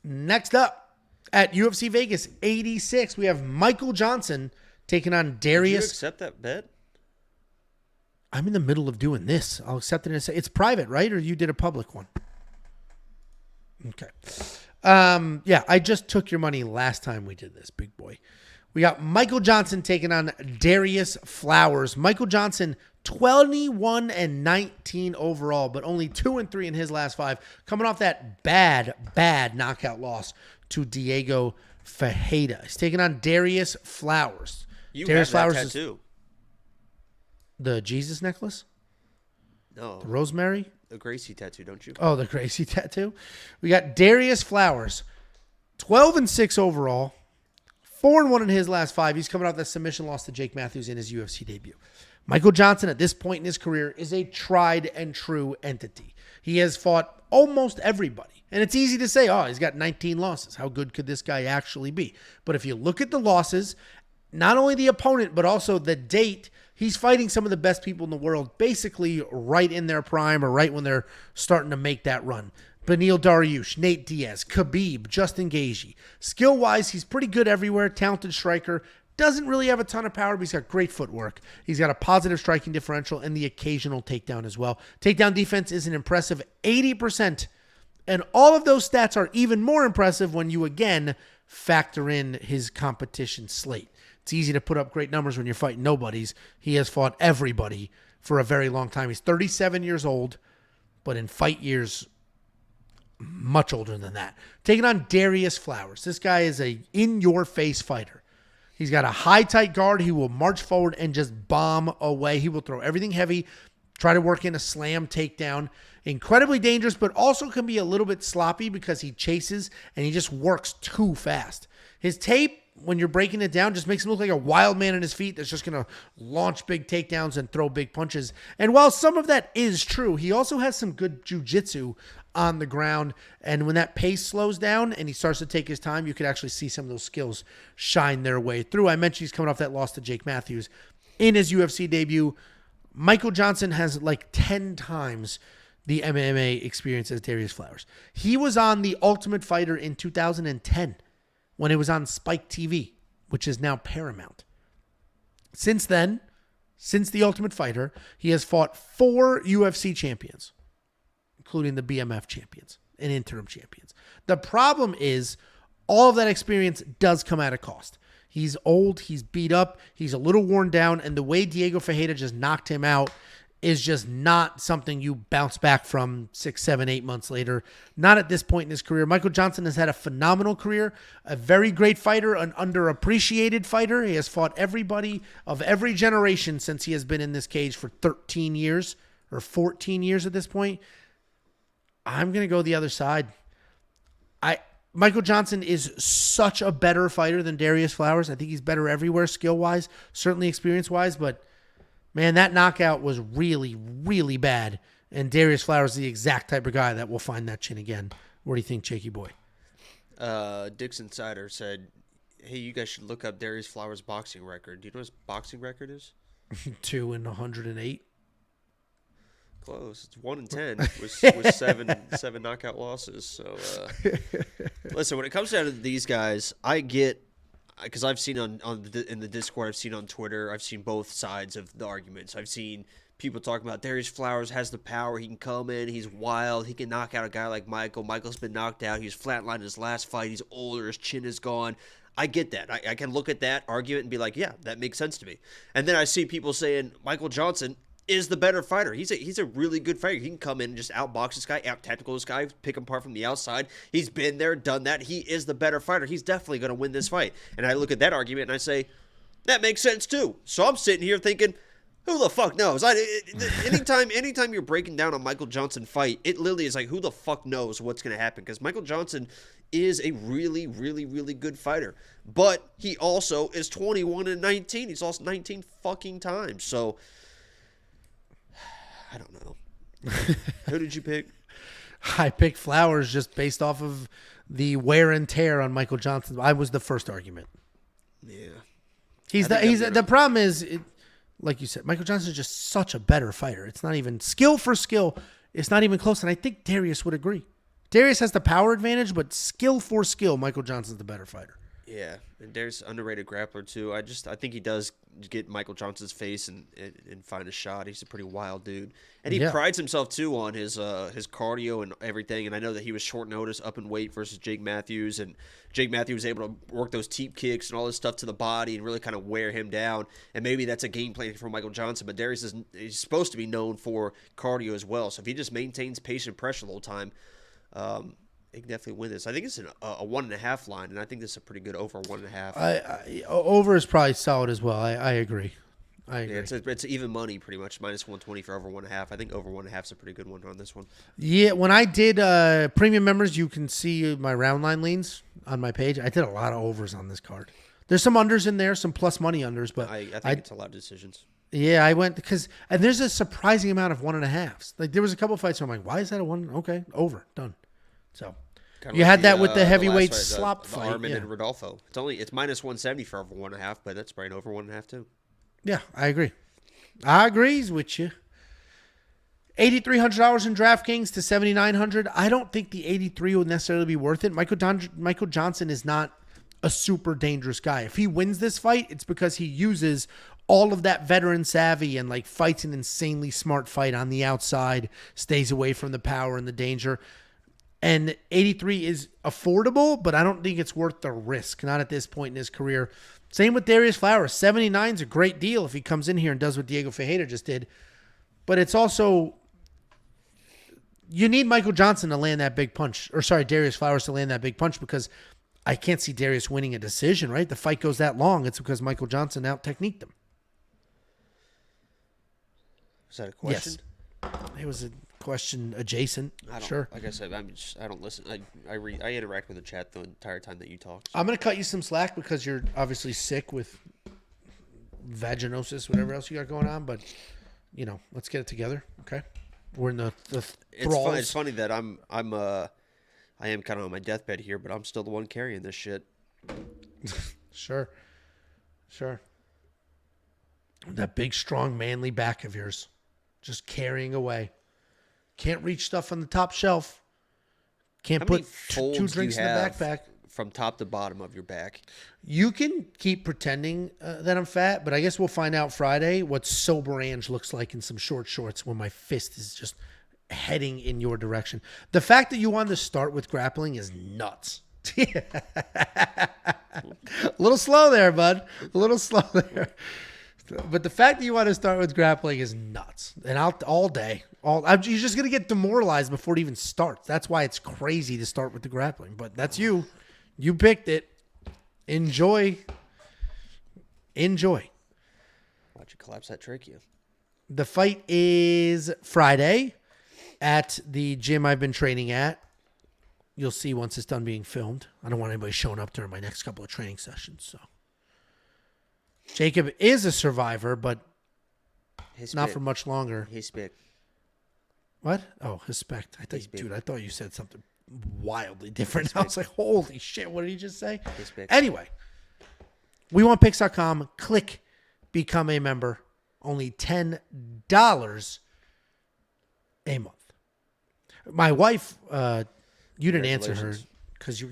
Next up at UFC Vegas 86, we have Michael Johnson taking on Darrius. Did you accept that bet? I'm in the middle of doing this. I'll accept it and say it's private, right? Or you did a public one? Okay. Yeah, I just took your money last time we did this, big boy. We got Michael Johnson taking on Darrius Flowers. Michael Johnson, 21-19 overall, but only 2-3 in his last 5, coming off that bad knockout loss to Diego Ferreira. He's taking on Darrius Flowers. Darrius Flowers tattoo. The Jesus necklace? No. The Rosemary? The Gracie tattoo, don't you? Oh, the Gracie tattoo. We got Darrius Flowers, 12-6 overall, 4-1 in his last 5. He's coming off that submission loss to Jake Matthews in his UFC debut. Michael Johnson, at this point in his career, is a tried and true entity. He has fought almost everybody. And it's easy to say, oh, he's got 19 losses. How good could this guy actually be? But if you look at the losses, not only the opponent, but also the date, he's fighting some of the best people in the world, basically right in their prime or right when they're starting to make that run. Beneil Dariush, Nate Diaz, Khabib, Justin Gaethje. Skill-wise, he's pretty good everywhere, talented striker. Doesn't really have a ton of power, but he's got great footwork. He's got a positive striking differential and the occasional takedown as well. Takedown defense is an impressive 80%. And all of those stats are even more impressive when you, again, factor in his competition slate. It's easy to put up great numbers when you're fighting nobodies. He has fought everybody for a very long time. He's 37 years old, but in fight years, much older than that. Taking on Darrius Flowers. This guy is a in-your-face fighter. He's got a high, tight guard. He will march forward and just bomb away. He will throw everything heavy, try to work in a slam takedown. Incredibly dangerous, but also can be a little bit sloppy because he chases and he just works too fast. His tape, when you're breaking it down, just makes him look like a wild man on his feet that's just going to launch big takedowns and throw big punches. And while some of that is true, he also has some good jiu-jitsu on the ground. And when that pace slows down and he starts to take his time, you could actually see some of those skills shine their way through. I mentioned he's coming off that loss to Jake Matthews in his UFC debut. Michael Johnson has like 10 times the MMA experience as Darrius Flowers. He was on The Ultimate Fighter in 2010 when it was on Spike TV, which is now Paramount. Since then, since The Ultimate Fighter, he has fought 4 UFC champions, including the BMF champions and interim champions. The problem is all of that experience does come at a cost. He's old, he's beat up, he's a little worn down, and the way Diego Ferreira just knocked him out is just not something you bounce back from 6, 7, 8 months later. Not at this point in his career. Michael Johnson has had a phenomenal career, a very great fighter, an underappreciated fighter. He has fought everybody of every generation since he has been in this cage for 13 years or 14 years at this point. I'm going to go the other side. Michael Johnson is such a better fighter than Darrius Flowers. I think he's better everywhere, skill-wise, certainly experience-wise, but man, that knockout was really, really bad. And Darrius Flowers is the exact type of guy that will find that chin again. What do you think, Jakey boy? Dick's Insider said, hey, you guys should look up Darrius Flowers' boxing record. Do you know what his boxing record is? 2-108. Close. It's 1-10 with seven knockout losses. So, listen, when it comes down to these guys, I get, because I've seen in the Discord, I've seen on Twitter, I've seen both sides of the arguments. I've seen people talking about Darrius Flowers has the power. He can come in. He's wild. He can knock out a guy like Michael. Michael's been knocked out. He was flatlined in his last fight. He's older. His chin is gone. I get that. I can look at that argument and be like, yeah, that makes sense to me. And then I see people saying Michael Johnson is the better fighter. He's a really good fighter. He can come in and just outbox this guy, out-tactical this guy, pick him apart from the outside. He's been there, done that. He is the better fighter. He's definitely going to win this fight. And I look at that argument and I say, that makes sense too. So I'm sitting here thinking, who the fuck knows? Anytime you're breaking down a Michael Johnson fight, it literally is like, who the fuck knows what's going to happen? Because Michael Johnson is a really, really, really good fighter. But he also is 21-19. He's lost 19 fucking times. So I don't know. Who did you pick? I picked Flowers just based off of the wear and tear on Michael Johnson. I was the first argument. Yeah. The problem is, like you said, Michael Johnson is just such a better fighter. It's not even skill for skill. It's not even close. And I think Darrius would agree. Darrius has the power advantage, but skill for skill, Michael Johnson's the better fighter. Yeah, and Darrius underrated grappler too. I think he does get Michael Johnson's face and find a shot. He's a pretty wild dude, and he prides himself too on his cardio and everything. And I know that he was short notice up in weight versus Jake Matthews, and Jake Matthews was able to work those teep kicks and all this stuff to the body and really kind of wear him down. And maybe that's a game plan for Michael Johnson. But Darrius he's supposed to be known for cardio as well. So if he just maintains patient pressure the whole time. He can definitely win this. I think it's a 1.5 line, and I think this is a pretty good over 1.5. Over is probably solid as well. I agree. I agree. Yeah, it's even money pretty much, minus 120 for over 1.5. I think over 1.5 is a pretty good one on this one. Yeah, when I did premium members, you can see my round line leans on my page. I did a lot of overs on this card. There's some unders in there, some plus money unders, but I think it's a lot of decisions. Yeah, I went and there's a surprising amount of 1.5s. Like there was a couple fights where I'm like, why is that a 1? Okay, over, done. So. Kinda you like had that with the heavyweight fight, slop the fight. Armin and Rodolfo. It's minus 170 for over 1.5, but that's probably an over 1.5 too. Yeah, I agree. I agrees with you. $8,300 in DraftKings to $7,900. I don't think the 83 would necessarily be worth it. Michael Johnson is not a super dangerous guy. If he wins this fight, it's because he uses all of that veteran savvy and like fights an insanely smart fight on the outside, stays away from the power and the danger. And 83 is affordable, but I don't think it's worth the risk, not at this point in his career. Same with Darrius Flowers. 79 is a great deal if he comes in here and does what Diego Ferreira just did. But it's also, you need Michael Johnson to land that big punch. Or sorry, Darrius Flowers to land that big punch, because I can't see Darrius winning a decision, right? The fight goes that long. It's because Michael Johnson out-techniqued him. Is that a question? Yes. It was a question adjacent. Sure. Like I said, I don't listen. I interact with the chat the entire time that you talk. So. I'm going to cut you some slack because you're obviously sick with vaginosis, whatever else you got going on. But, you know, let's get it together, okay? We're in the thralls. It's funny that I am kind of on my deathbed here, but I'm still the one carrying this shit. Sure. That big, strong, manly back of yours. Just carrying away. Can't reach stuff on the top shelf. Can't put two drinks in the backpack. From top to bottom of your back. You can keep pretending that I'm fat, but I guess we'll find out Friday what sober Ange looks like in some short shorts when my fist is just heading in your direction. The fact that you wanted to start with grappling is nuts. A little slow there, bud. A little slow there. But the fact that you want to start with grappling is nuts. And all day. You're just going to get demoralized before it even starts. That's why it's crazy to start with the grappling. But that's you. You picked it. Enjoy. Why'd you collapse that trachea? The fight is Friday at the gym I've been training at. You'll see once it's done being filmed. I don't want anybody showing up during my next couple of training sessions. So Jacob is a survivor, but not for much longer. He's big. What? Oh, Hispect. I thought you said something wildly different. I was like, holy shit, what did he just say? Anyway, WeWantPicks.com. Click become a member. Only $10 a month. My wife, you didn't answer her because you.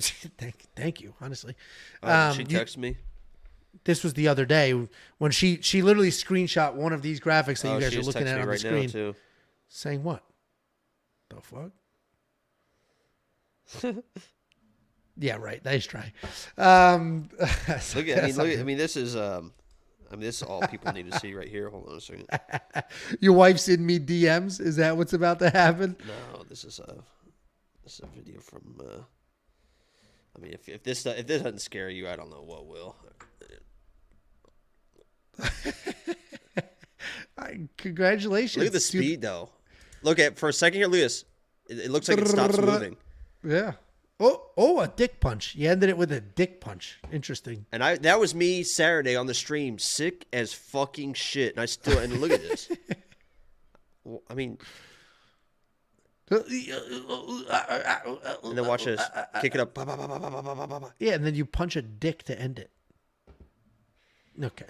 Thank you, honestly. She texted me. This was the other day when she literally screenshot one of these graphics that you guys are looking at on the screen. Too. Saying what? The fuck? Yeah, right. Nice try. Look at. This is. This is all people need to see right here. Hold on a second. Your wife's in me DMs. Is that what's about to happen? No, this is a video from. If this doesn't scare you, I don't know what will. Congratulations. Look at the speed, though. Look at for a second here, Lucas. It looks like it stops moving. Yeah. Oh, a dick punch. You ended it with a dick punch. Interesting. And that was me Saturday on the stream, sick as fucking shit. And look at this. I mean, and then watch this. Kick it up. Yeah, and then you punch a dick to end it. Okay.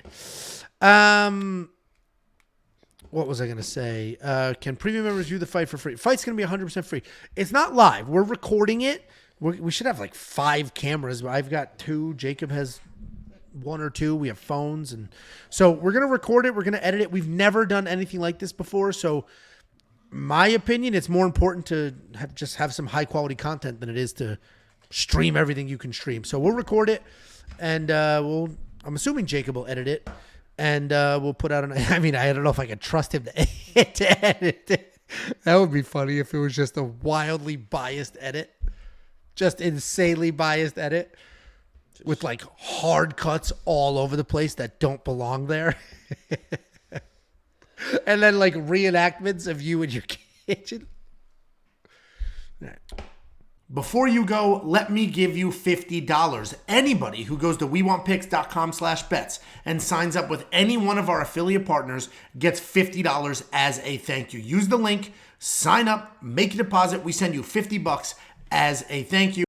What was I going to say? Can premium members view the fight for free? Fight's going to be 100% free. It's not live. We're recording it. We should have like 5 cameras. I've got 2. Jacob has 1 or 2. We have phones. And so we're going to record it. We're going to edit it. We've never done anything like this before. So my opinion, it's more important to just have some high quality content than it is to stream everything you can stream. So we'll record it and I'm assuming Jacob will edit it. And we'll put out I don't know if I can trust him to edit it. That would be funny if it was just a wildly biased edit. Just insanely biased edit. With like hard cuts all over the place that don't belong there. And then like reenactments of you in your kitchen. All right. Before you go, let me give you $50. Anybody who goes to wewantpicks.com/bets and signs up with any one of our affiliate partners gets $50 as a thank you. Use the link, sign up, make a deposit. We send you $50 as a thank you.